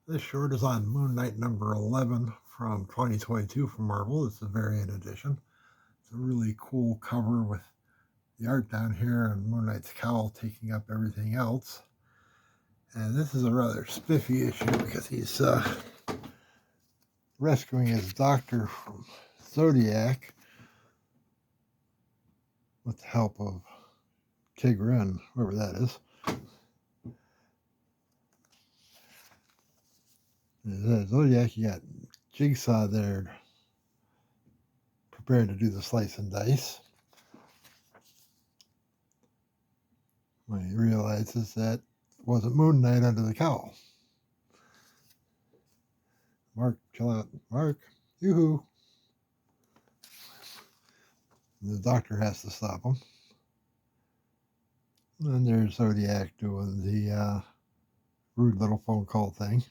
This short is on Moon Knight number 11 from 2022 from Marvel. It's a variant edition. It's a really cool cover with the art down here and Moon Knight's cowl taking up everything else. And this is a rather spiffy issue because he's rescuing his doctor from Zodiac with the help of Tigra and whoever that is. Zodiac, you got Jigsaw there prepared to do the slice and dice. When he realizes that it wasn't Moon Knight under the cowl. Mark, chill out. Mark, yoo-hoo. The doctor has to stop him. And there's Zodiac doing the rude little phone call thing.